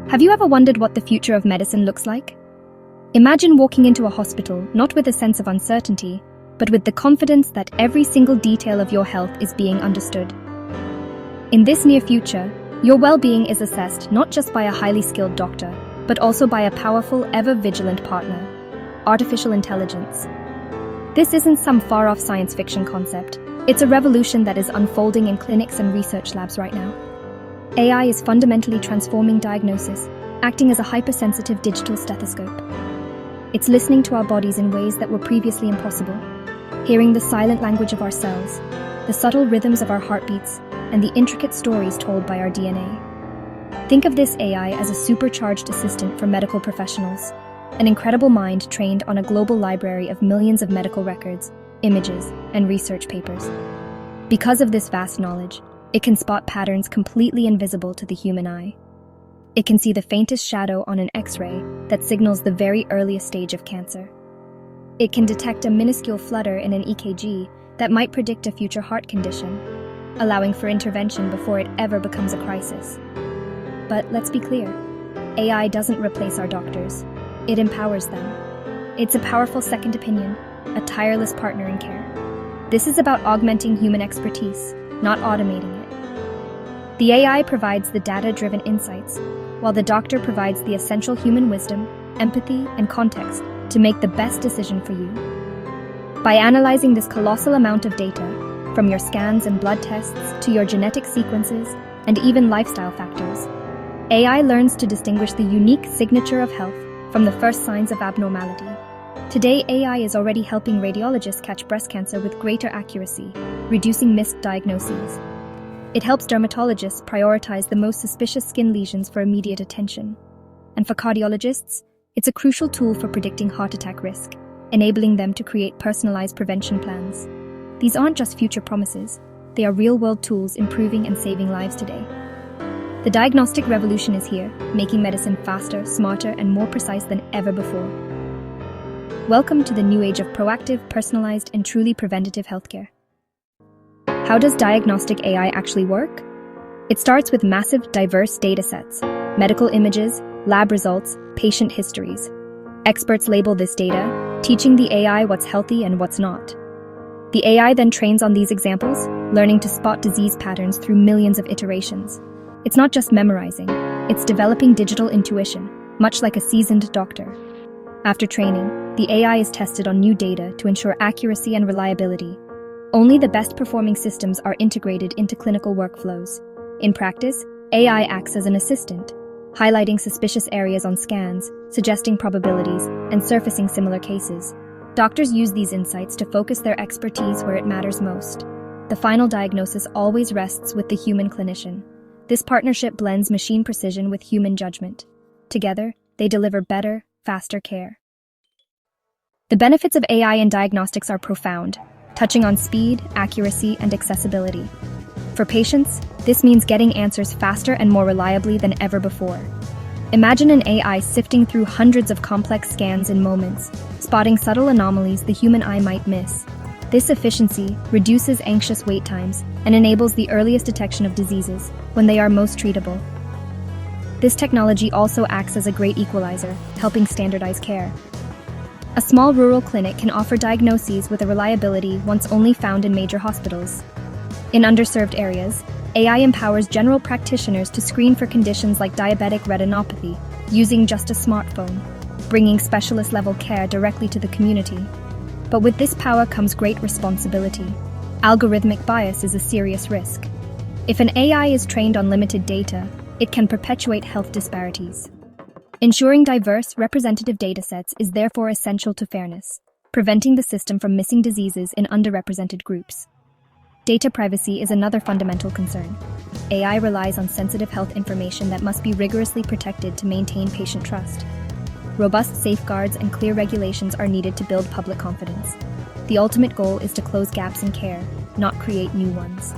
Have you ever wondered what the future of medicine looks like? Imagine walking into a hospital not with a sense of uncertainty, but with the confidence that every single detail of your health is being understood. In this near future, your well-being is assessed not just by a highly skilled doctor, but also by a powerful, ever-vigilant partner, artificial intelligence. This isn't some far-off science fiction concept. It's a revolution that is unfolding in clinics and research labs right now. AI is fundamentally transforming diagnosis, acting as a hypersensitive digital stethoscope. It's listening to our bodies in ways that were previously impossible, hearing the silent language of our cells, the subtle rhythms of our heartbeats, and the intricate stories told by our DNA. Think of this AI as a supercharged assistant for medical professionals, an incredible mind trained on a global library of millions of medical records, images, and research papers. Because of this vast knowledge, it can spot patterns completely invisible to the human eye. It can see the faintest shadow on an X-ray that signals the very earliest stage of cancer. It can detect a minuscule flutter in an EKG that might predict a future heart condition, allowing for intervention before it ever becomes a crisis. But let's be clear, AI doesn't replace our doctors. It empowers them. It's a powerful second opinion, a tireless partner in care. This is about augmenting human expertise, not automating it. The AI provides the data-driven insights, while the doctor provides the essential human wisdom, empathy, and context to make the best decision for you. By analyzing this colossal amount of data, from your scans and blood tests to your genetic sequences and even lifestyle factors, AI learns to distinguish the unique signature of health from the first signs of abnormality. Today, AI is already helping radiologists catch breast cancer with greater accuracy, reducing missed diagnoses. It helps dermatologists prioritize the most suspicious skin lesions for immediate attention. And for cardiologists, it's a crucial tool for predicting heart attack risk, enabling them to create personalized prevention plans. These aren't just future promises, they are real-world tools improving and saving lives today. The diagnostic revolution is here, making medicine faster, smarter, and more precise than ever before. Welcome to the new age of proactive, personalized, and truly preventative healthcare. How does diagnostic AI actually work? It starts with massive, diverse datasets, medical images, lab results, patient histories. Experts label this data, teaching the AI what's healthy and what's not. The AI then trains on these examples, learning to spot disease patterns through millions of iterations. It's not just memorizing, it's developing digital intuition, much like a seasoned doctor. After training, the AI is tested on new data to ensure accuracy and reliability. Only the best-performing systems are integrated into clinical workflows. In practice, AI acts as an assistant, highlighting suspicious areas on scans, suggesting probabilities, and surfacing similar cases. Doctors use these insights to focus their expertise where it matters most. The final diagnosis always rests with the human clinician. This partnership blends machine precision with human judgment. Together, they deliver better, faster care. The benefits of AI in diagnostics are profound, touching on speed, accuracy, and accessibility. For patients, this means getting answers faster and more reliably than ever before. Imagine an AI sifting through hundreds of complex scans in moments, spotting subtle anomalies the human eye might miss. This efficiency reduces anxious wait times and enables the earliest detection of diseases when they are most treatable. This technology also acts as a great equalizer, helping standardize care. A small rural clinic can offer diagnoses with a reliability once only found in major hospitals. In underserved areas, AI empowers general practitioners to screen for conditions like diabetic retinopathy using just a smartphone, bringing specialist-level care directly to the community. But with this power comes great responsibility. Algorithmic bias is a serious risk. If an AI is trained on limited data, it can perpetuate health disparities. Ensuring diverse, representative datasets is therefore essential to fairness, preventing the system from missing diseases in underrepresented groups. Data privacy is another fundamental concern. AI relies on sensitive health information that must be rigorously protected to maintain patient trust. Robust safeguards and clear regulations are needed to build public confidence. The ultimate goal is to close gaps in care, not create new ones.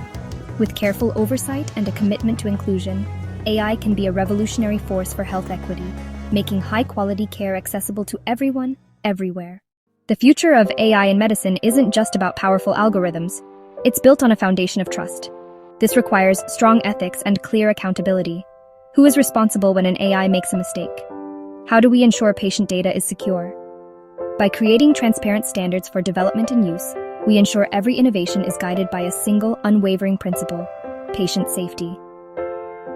With careful oversight and a commitment to inclusion, AI can be a revolutionary force for health equity, making high-quality care accessible to everyone, everywhere. The future of AI in medicine isn't just about powerful algorithms. It's built on a foundation of trust. This requires strong ethics and clear accountability. Who is responsible when an AI makes a mistake? How do we ensure patient data is secure? By creating transparent standards for development and use, we ensure every innovation is guided by a single, unwavering principle: patient safety.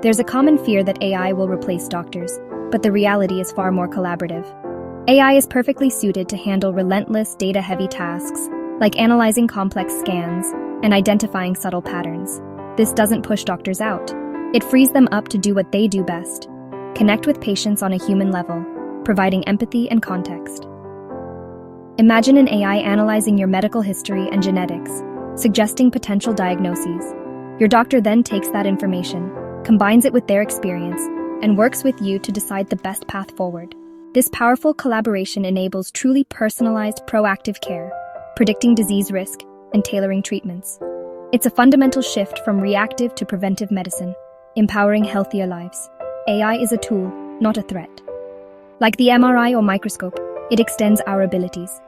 There's a common fear that AI will replace doctors, but the reality is far more collaborative. AI is perfectly suited to handle relentless, data-heavy tasks, like analyzing complex scans and identifying subtle patterns. This doesn't push doctors out. It frees them up to do what they do best: connect with patients on a human level, providing empathy and context. Imagine an AI analyzing your medical history and genetics, suggesting potential diagnoses. Your doctor then takes that information, combines it with their experience, and works with you to decide the best path forward. This powerful collaboration enables truly personalized, proactive care, predicting disease risk and tailoring treatments. It's a fundamental shift from reactive to preventive medicine, empowering healthier lives. AI is a tool, not a threat. Like the MRI or microscope, it extends our abilities.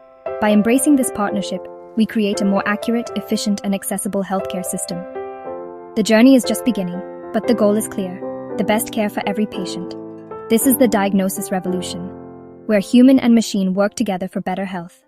By embracing this partnership, we create a more accurate, efficient, and accessible healthcare system. The journey is just beginning, but the goal is clear: the best care for every patient. This is the diagnosis revolution, where human and machine work together for better health.